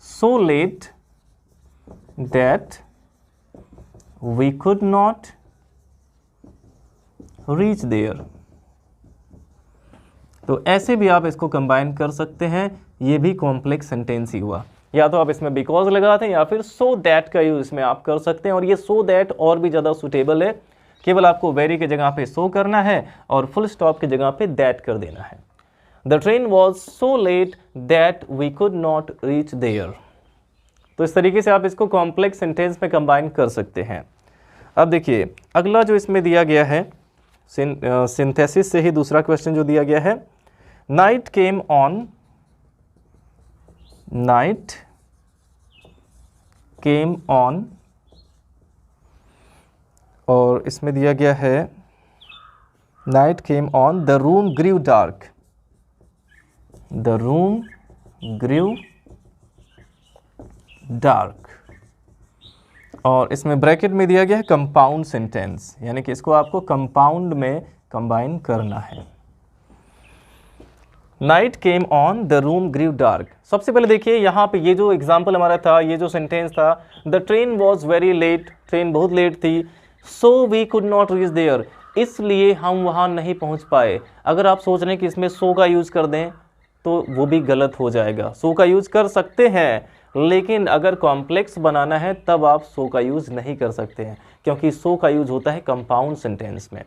[SPEAKER 1] so late that we could not reach there. तो ऐसे भी आप इसको कंबाइन कर सकते हैं, ये भी कॉम्प्लेक्स सेंटेंस ही हुआ। या तो आप इसमें बिकॉज लगाते हैं या फिर सो दैट का यूज इसमें आप कर सकते हैं। और ये सो दैट और भी ज़्यादा सुटेबल है, केवल आपको वेरी की जगह पे सो करना है और फुल स्टॉप की जगह पे दैट कर देना है। The train was so late that we could not reach there. तो इस तरीके से आप इसको कॉम्प्लेक्स सेंटेंस में कंबाइन कर सकते हैं। अब देखिए अगला जो इसमें दिया गया है, सिंथेसिस से ही दूसरा क्वेश्चन जो दिया गया है, night came on, night came on, और इसमें दिया गया है night came on, the room grew dark, the room grew dark. और इसमें ब्रैकेट में दिया गया है कंपाउंड सेंटेंस, यानी कि इसको आपको कंपाउंड में कंबाइन करना है। Night came on, the room grew dark. सबसे पहले देखिए यहाँ पे ये जो एग्जाम्पल हमारा था, ये जो सेंटेंस था, the train was very late, train बहुत लेट थी, so we could not reach there, इसलिए हम वहाँ नहीं पहुँच पाए। अगर आप सोच रहे हैं कि इसमें सो का यूज़ कर दें तो वो भी गलत हो जाएगा। सो का यूज़ कर सकते हैं, लेकिन अगर कॉम्प्लेक्स बनाना है तब आप सो का यूज़ नहीं कर सकते हैं, क्योंकि सो का यूज़ होता है कंपाउंड सेंटेंस में।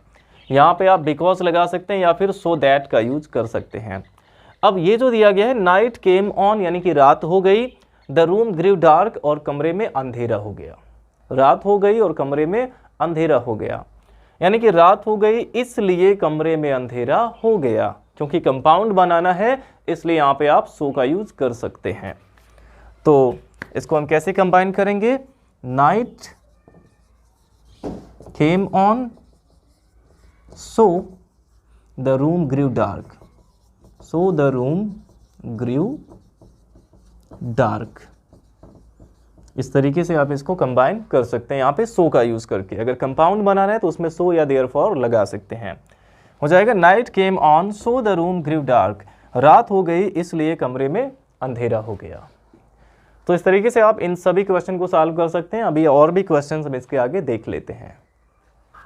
[SPEAKER 1] यहाँ पे आप बिकॉज लगा सकते हैं या फिर सो दैट का यूज़ कर सकते हैं। अब ये जो दिया गया है नाइट केम ऑन, यानी कि रात हो गई, द रूम ग्रीव डार्क, और कमरे में अंधेरा हो गया। रात हो गई और कमरे में अंधेरा हो गया, यानी कि रात हो गई इसलिए कमरे में अंधेरा हो गया। क्योंकि कंपाउंड बनाना है इसलिए यहाँ पे आप सो का यूज कर सकते हैं। तो इसको हम कैसे कंबाइन करेंगे, night came on, so the room grew dark, so the room grew dark. इस तरीके से आप इसको कंबाइन कर सकते हैं यहाँ पे सो का यूज करके। अगर कंपाउंड बनाना है तो उसमें सो या देयरफॉर लगा सकते हैं। हो जाएगा night came on, so the room grew dark, रात हो गई इसलिए कमरे में अंधेरा हो गया। तो इस तरीके से आप इन सभी क्वेश्चन को सॉल्व कर सकते हैं। अभी और भी क्वेश्चन हम इसके आगे देख लेते हैं।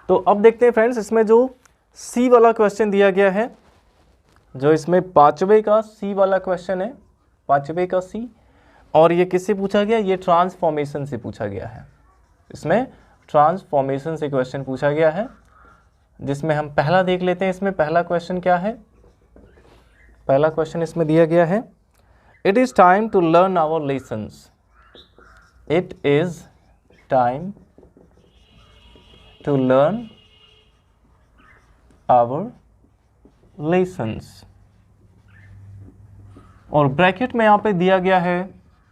[SPEAKER 1] तो अब देखते हैं फ्रेंड्स, इसमें जो सी वाला क्वेश्चन दिया गया है, जो इसमें पांचवे का सी वाला क्वेश्चन है, पांचवे का सी, और ये किससे पूछा गया, ये ट्रांसफॉर्मेशन से पूछा गया है। इसमें ट्रांसफॉर्मेशन से क्वेश्चन पूछा गया है, जिसमें हम पहला देख लेते हैं। इसमें पहला क्वेश्चन क्या है, पहला क्वेश्चन इसमें दिया गया है, it is time to learn our lessons, it is time to learn our lessons. और ब्रैकेट में यहाँ पे दिया गया है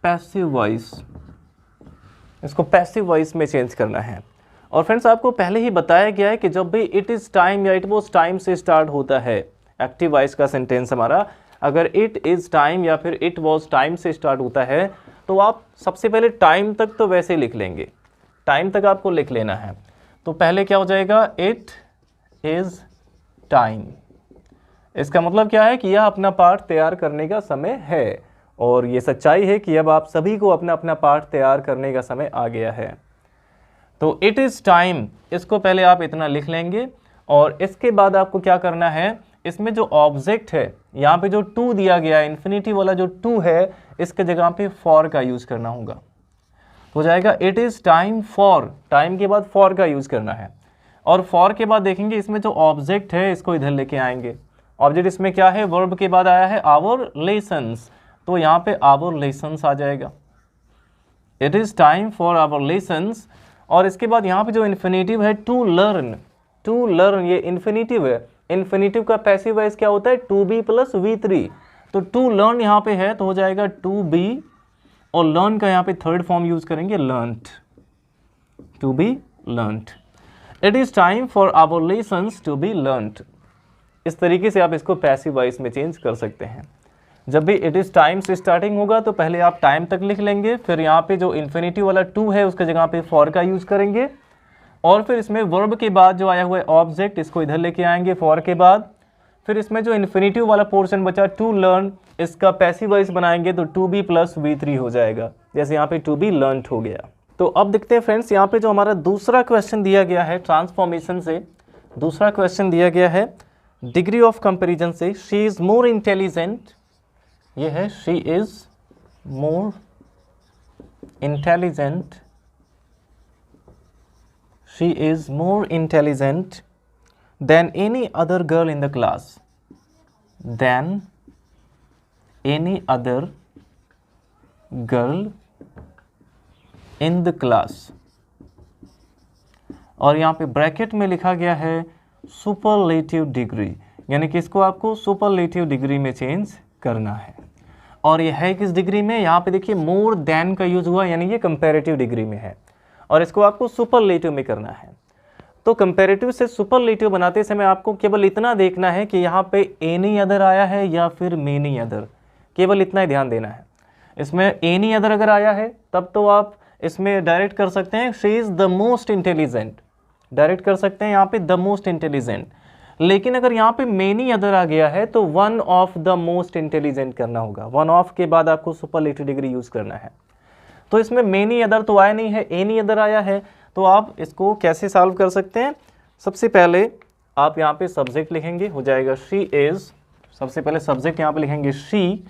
[SPEAKER 1] पैसिव वॉइस, इसको पैसिव वॉइस में चेंज करना है। और फ्रेंड्स आपको पहले ही बताया गया है कि जब भी इट इज़ टाइम या इट वॉज टाइम से स्टार्ट होता है एक्टिव वॉइस का सेंटेंस हमारा, अगर इट इज़ टाइम या फिर इट वॉज टाइम से स्टार्ट होता है तो आप सबसे पहले टाइम तक तो वैसे लिख लेंगे, टाइम तक आपको लिख लेना है। तो पहले क्या हो जाएगा, इट इज़ टाइम। इसका मतलब क्या है कि यह अपना पाठ तैयार करने का समय है, और ये सच्चाई है कि अब आप सभी को अपना अपना पाठ तैयार करने का समय आ गया है। तो इट इज़ टाइम, इसको पहले आप इतना लिख लेंगे, और इसके बाद आपको क्या करना है, इसमें जो ऑब्जेक्ट है यहाँ पे जो टू दिया गया है, इन्फिनिटी वाला जो टू है, इसके जगह पे फॉर का यूज़ करना होगा। हो जाएगा it is time for, time के बाद फॉर का यूज़ करना है। और फॉर के बाद देखेंगे इसमें जो ऑब्जेक्ट है इसको इधर लेके आएंगे। ऑब्जेक्ट इसमें क्या है, वर्ब के बाद आया है आवर लेसन्स, तो यहाँ पे आवर लेसन्स आ जाएगा। It is time for our lessons. और इसके बाद यहाँ पे जो इन्फिनेटिव है टू लर्न, टू लर्न ये इन्फिनेटिव है। इन्फिनेटिव का पैसिव वॉइस क्या होता है, टू बी प्लस V3, तो टू लर्न यहाँ पे है तो हो जाएगा टू बी, और लर्न का यहाँ पे थर्ड फॉर्म यूज करेंगे learned, to be learned. It is time for our lessons to be learned. इस तरीके से आप इसको पैसिव वॉइस में चेंज कर सकते हैं। जब भी इट इज़ टाइम से स्टार्टिंग होगा तो पहले आप टाइम तक लिख लेंगे, फिर यहाँ पे जो इन्फिनिटिव वाला टू है उसके जगह पे फॉर का यूज़ करेंगे, और फिर इसमें वर्ब के बाद जो आया हुआ है ऑब्जेक्ट इसको इधर लेके आएंगे फॉर के बाद। फिर इसमें जो इन्फिनिटिव वाला पोर्शन बचा टू लर्न, इसका पैसिव वॉइस बनाएंगे तो टू बी प्लस V3 हो जाएगा, जैसे यहाँ पे टू बी लर्नड हो गया। तो अब देखते हैं फ्रेंड्स यहाँ पे जो हमारा दूसरा क्वेश्चन दिया गया है ट्रांसफॉर्मेशन से, दूसरा क्वेश्चन दिया गया है डिग्री ऑफ कंपेरिजन से। शी इज़ मोर इंटेलिजेंट, ये है she is more intelligent, she is more intelligent than any other girl in the class, than any other girl in the class। और यहाँ पे ब्रैकेट में लिखा गया है सुपरलेटिव डिग्री, यानी कि इसको आपको सुपरलेटिव डिग्री में चेंज करना है। और ये है किस डिग्री में, यहाँ पे देखिए मोर देन का यूज हुआ, यानी ये कंपैरेटिव डिग्री में है, और इसको आपको सुपरलेटिव में करना है। तो कंपैरेटिव से सुपरलेटिव बनाते समय आपको केवल इतना देखना है कि यहाँ पे एनी अदर आया है या फिर मेनी अदर, केवल इतना ही ध्यान देना है। इसमें एनी अदर अगर आया है तब तो आप इसमें डायरेक्ट कर सकते हैं she is the most intelligent, direct कर सकते हैं यहाँ पे द मोस्ट इंटेलिजेंट। लेकिन अगर यहाँ पे मेनी अदर आ गया है तो one of the most intelligent करना होगा, वन ऑफ के बाद आपको सुपरलेटिव डिग्री यूज़ करना है। तो इसमें मेनी अदर तो आया नहीं है, एनी अदर आया है, तो आप इसको कैसे सॉल्व कर सकते हैं। सबसे पहले आप यहाँ पे सब्जेक्ट लिखेंगे, हो जाएगा शी इज़, सबसे पहले सब्जेक्ट यहाँ पे लिखेंगे शी,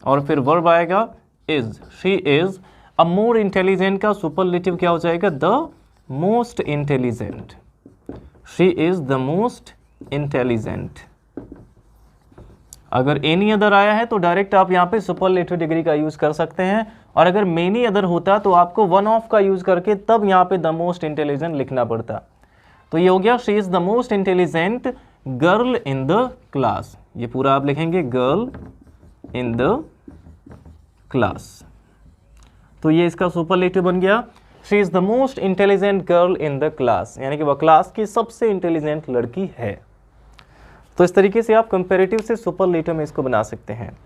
[SPEAKER 1] और फिर वर्ब आएगा is. She is a more intelligent का सुपरलेटिव क्या हो जाएगा, the most intelligent. She is the most intelligent. अगर एनी अदर आया है तो डायरेक्ट आप यहाँ पे सुपरलेटिव डिग्री का यूज़ कर सकते हैं, और अगर मेनी अदर होता तो आपको वन ऑफ का यूज़ करके तब यहाँ पे द मोस्ट इंटेलिजेंट लिखना पड़ता। तो ये हो गया she is the most intelligent girl in the class, ये पूरा आप लिखेंगे गर्ल इन द क्लास। तो ये इसका सुपरलेटिव बन गया, she is the most intelligent girl in the class, यानी कि वह क्लास की सबसे इंटेलिजेंट लड़की है। तो इस तरीके से आप कंपैरेटिव से सुपरलेटिव में इसको बना सकते हैं।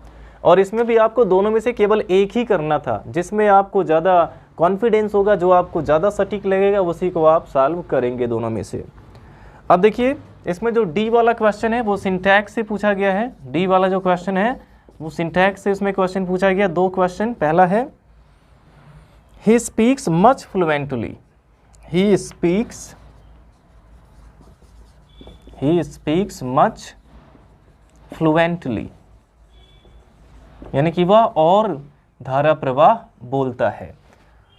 [SPEAKER 1] और इसमें भी आपको दोनों में से केवल एक ही करना था, जिसमें आपको ज़्यादा कॉन्फिडेंस होगा, जो आपको ज़्यादा सटीक लगेगा उसी को आप सॉल्व करेंगे दोनों में से। अब देखिए इसमें जो डी वाला क्वेश्चन है वो सिंटैक्स से पूछा गया है। डी वाला जो क्वेश्चन है वो सिंटैक्स से इसमें क्वेश्चन पूछा गया, दो क्वेश्चन। पहला है he speaks much fluently, he speaks much fluently, यानी कि वह और धारा प्रवाह बोलता है।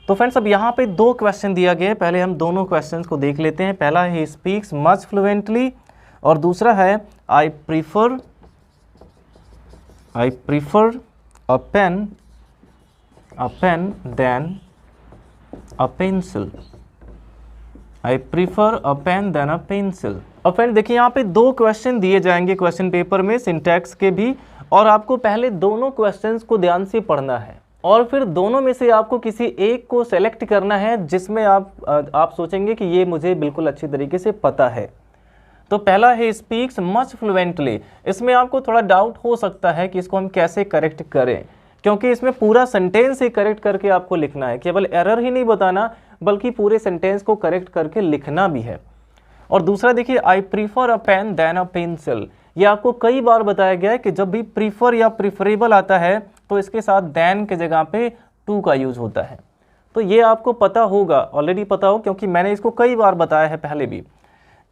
[SPEAKER 1] तो फ्रेंड्स अब यहाँ पे दो क्वेश्चन दिया गया है, पहले हम दोनों क्वेश्चंस को देख लेते हैं। पहला है ही स्पीक्स मच फ्लुएंटली, और दूसरा है I prefer a pen than a pencil. I prefer a pen than a pencil. अब फ्रेंड देखिए यहाँ पे दो क्वेश्चन दिए जाएंगे क्वेश्चन पेपर में सिंटैक्स के भी, और आपको पहले दोनों क्वेश्चंस को ध्यान से पढ़ना है और फिर दोनों में से आपको किसी एक को सेलेक्ट करना है जिसमें आप सोचेंगे कि ये मुझे बिल्कुल अच्छी तरीके से पता है। तो पहला है स्पीक्स मच फ्लुएंटली। इसमें आपको थोड़ा डाउट हो सकता है कि इसको हम कैसे करेक्ट करें, क्योंकि इसमें पूरा सेंटेंस ही करेक्ट करके आपको लिखना है, केवल एरर ही नहीं बताना बल्कि पूरे सेंटेंस को करेक्ट करके लिखना भी है। और दूसरा देखिए I prefer a pen than a pencil. ये आपको कई बार बताया गया है कि जब भी प्रीफर या प्रीफरेबल आता है तो इसके साथ देन के जगह पे टू का यूज होता है। तो ये आपको पता होगा, ऑलरेडी पता हो, क्योंकि मैंने इसको कई बार बताया है पहले भी।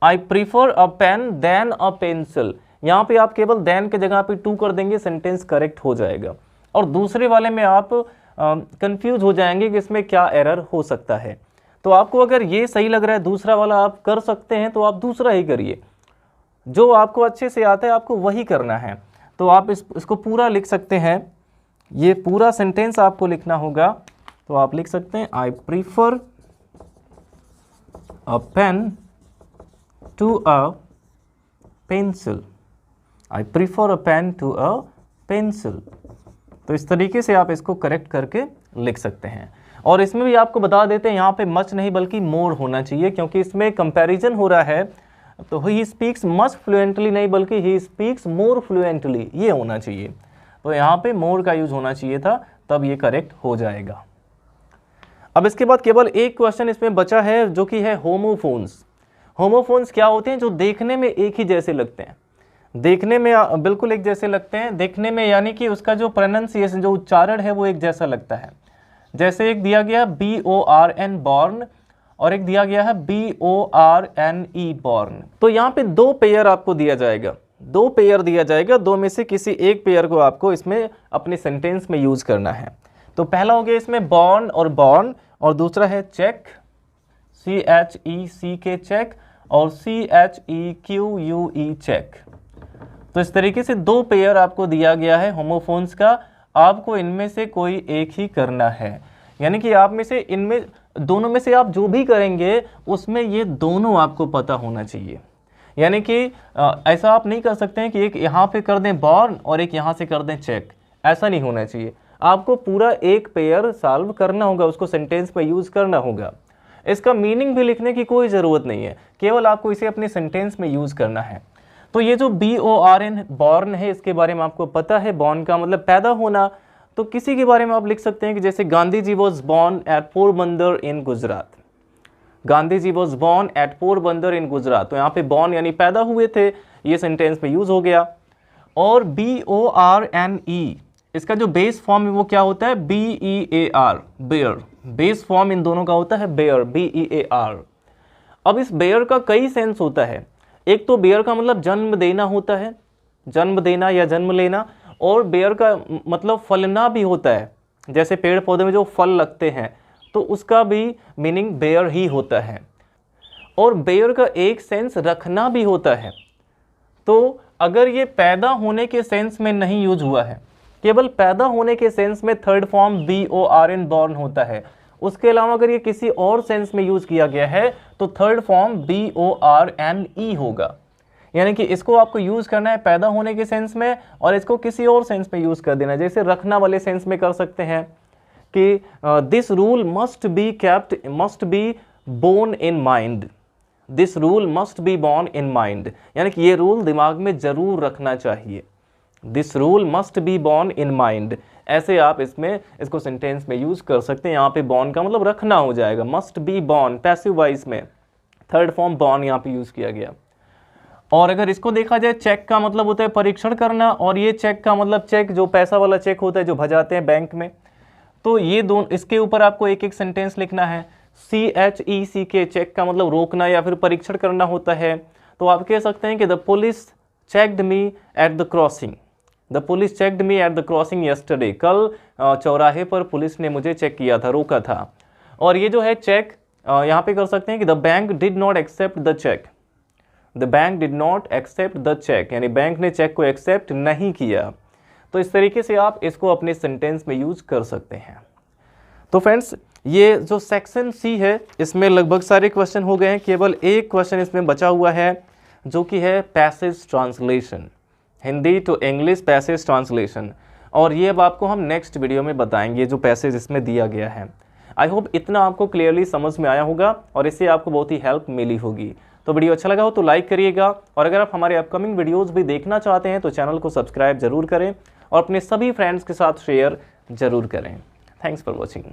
[SPEAKER 1] I prefer a pen than a pencil, यहाँ पे आप केवल देन के जगह पे टू कर देंगे, सेंटेंस करेक्ट हो जाएगा। और दूसरे वाले में आप कंफ्यूज हो जाएंगे कि इसमें क्या एरर हो सकता है। तो आपको अगर ये सही लग रहा है दूसरा वाला आप कर सकते हैं तो आप दूसरा ही करिए, जो आपको अच्छे से आता है आपको वही करना है। तो आप इसको पूरा लिख सकते हैं, ये पूरा सेंटेंस आपको लिखना होगा। तो आप लिख सकते हैं I prefer a pen to a pencil. I prefer a pen to a pencil. तो इस तरीके से आप इसको करेक्ट करके लिख सकते हैं। और इसमें भी आपको बता देते हैं यहाँ पे मच नहीं बल्कि मोर होना चाहिए, क्योंकि इसमें कंपैरिजन हो रहा है। तो ही स्पीक्स मच फ्लुएंटली नहीं बल्कि ही स्पीक्स मोर फ्लुएंटली, ये होना चाहिए। तो यहाँ पे मोर का यूज होना चाहिए था, तब ये करेक्ट हो जाएगा। अब इसके बाद केवल एक क्वेश्चन इसमें बचा है जो कि है होमोफोन्स। होमोफोन्स क्या होते हैं? जो देखने में एक ही जैसे लगते हैं, देखने में बिल्कुल एक जैसे लगते हैं, देखने में यानी कि उसका जो प्रोनाउंसिएशन, जो उच्चारण है वो एक जैसा लगता है। जैसे एक दिया गया BORN बॉर्न और एक दिया गया है BORNE बॉर्न। तो यहाँ पे दो पेयर आपको दिया जाएगा, दो पेयर दिया जाएगा, दो में से किसी एक पेयर को आपको इसमें अपने सेंटेंस में यूज करना है। तो पहला हो गया इसमें बॉर्न और बॉर्न, और दूसरा है चेक, CHECK चेक, और CHEQUE चेक। तो इस तरीके से दो पेयर आपको दिया गया है होमोफोन्स का, आपको इनमें से कोई एक ही करना है। यानी कि आप में से इनमें दोनों में से आप जो भी करेंगे उसमें ये दोनों आपको पता होना चाहिए। यानी कि ऐसा आप नहीं कर सकते हैं कि एक यहाँ पे कर दें बॉर्न और एक यहाँ से कर दें चेक, ऐसा नहीं होना चाहिए। आपको पूरा एक पेयर सॉल्व करना होगा, उसको सेंटेंस में यूज करना होगा। इसका मीनिंग भी लिखने की कोई ज़रूरत नहीं है, केवल आपको इसे अपने सेंटेंस में यूज करना है। तो ये जो BORN बॉर्न है, इसके बारे में आपको पता है, बॉर्न का मतलब पैदा होना। तो किसी के बारे में आप लिख सकते हैं कि जैसे Gandhi ji was born at Porbandar in Gujarat. Gandhi ji was born at Porbandar in Gujarat. तो यहाँ पे बॉर्न यानी पैदा हुए थे, ये सेंटेंस में यूज हो गया। और BORNE, इसका जो बेस फॉर्म है वो क्या होता है? BEAR, bear. बेस फॉर्म इन दोनों का होता है बेयर, BEAR। अब इस बेयर का कई सेंस होता है। एक तो बेयर का मतलब जन्म देना होता है, जन्म देना या जन्म लेना, और बेयर का मतलब फलना भी होता है। जैसे पेड़ पौधे में जो फल लगते हैं तो उसका भी मीनिंग बेयर ही होता है। और बेयर का एक सेंस रखना भी होता है। तो अगर ये पैदा होने के सेंस में नहीं यूज हुआ है, केवल पैदा होने के सेंस में थर्ड फॉर्म BORN बॉर्न होता है, उसके अलावा अगर ये किसी और सेंस में यूज किया गया है तो थर्ड फॉर्म BORNE होगा। यानी कि इसको आपको यूज करना है पैदा होने के सेंस में, और इसको किसी और सेंस में यूज कर देना। जैसे रखना वाले सेंस में कर सकते हैं कि this rule must be kept, must be borne in mind. This rule must be borne in mind, यानी कि ये रूल दिमाग में जरूर रखना चाहिए। This rule must be borne in mind, ऐसे आप इसमें इसको सेंटेंस में यूज कर सकते हैं। यहाँ पे बॉर्न का मतलब रखना हो जाएगा, must be born passive voice में थर्ड फॉर्म बॉर्न यहाँ पे यूज किया गया। और अगर इसको देखा जाए, चेक का मतलब होता है परीक्षण करना, और ये चेक का मतलब चेक जो पैसा वाला चेक होता है जो भजाते हैं बैंक में। तो ये दोनों, इसके ऊपर आपको एक एक सेंटेंस लिखना है। CHECK चेक का मतलब रोकना या फिर परीक्षण करना होता है। तो आप कह सकते हैं कि the police checked me at the crossing. The police checked me at the crossing yesterday. कल चौराहे पर पुलिस ने मुझे चेक किया था, रोका था। और ये जो है चेक, यहाँ पे कर सकते हैं कि the bank did not accept the cheque. The bank did not accept the cheque, यानी बैंक ने चेक को एक्सेप्ट नहीं किया। तो इस तरीके से आप इसको अपने सेंटेंस में यूज कर सकते हैं। तो फ्रेंड्स, ये जो सेक्शन सी है इसमें लगभग सारे क्वेश्चन हो गए हैं, केवल एक क्वेश्चन इसमें बचा हुआ है जो कि है passage translation, Hindi to English passage translation. और ये अब आपको हम नेक्स्ट वीडियो में बताएंगे जो पैसेज इसमें दिया गया है। आई होप इतना आपको क्लियरली समझ में आया होगा और इससे आपको बहुत ही हेल्प मिली होगी। तो वीडियो अच्छा लगा हो तो लाइक करिएगा, और अगर आप हमारे अपकमिंग वीडियोज़ भी देखना चाहते हैं तो चैनल को सब्सक्राइब जरूर करें और अपने सभी फ्रेंड्स के साथ शेयर जरूर करें। Thanks for watching.